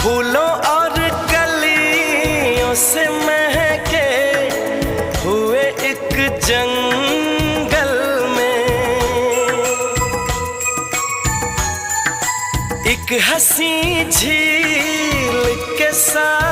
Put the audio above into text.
फूलों और कलियों से महके हुए एक जंगल में एक हंसी झील के साथ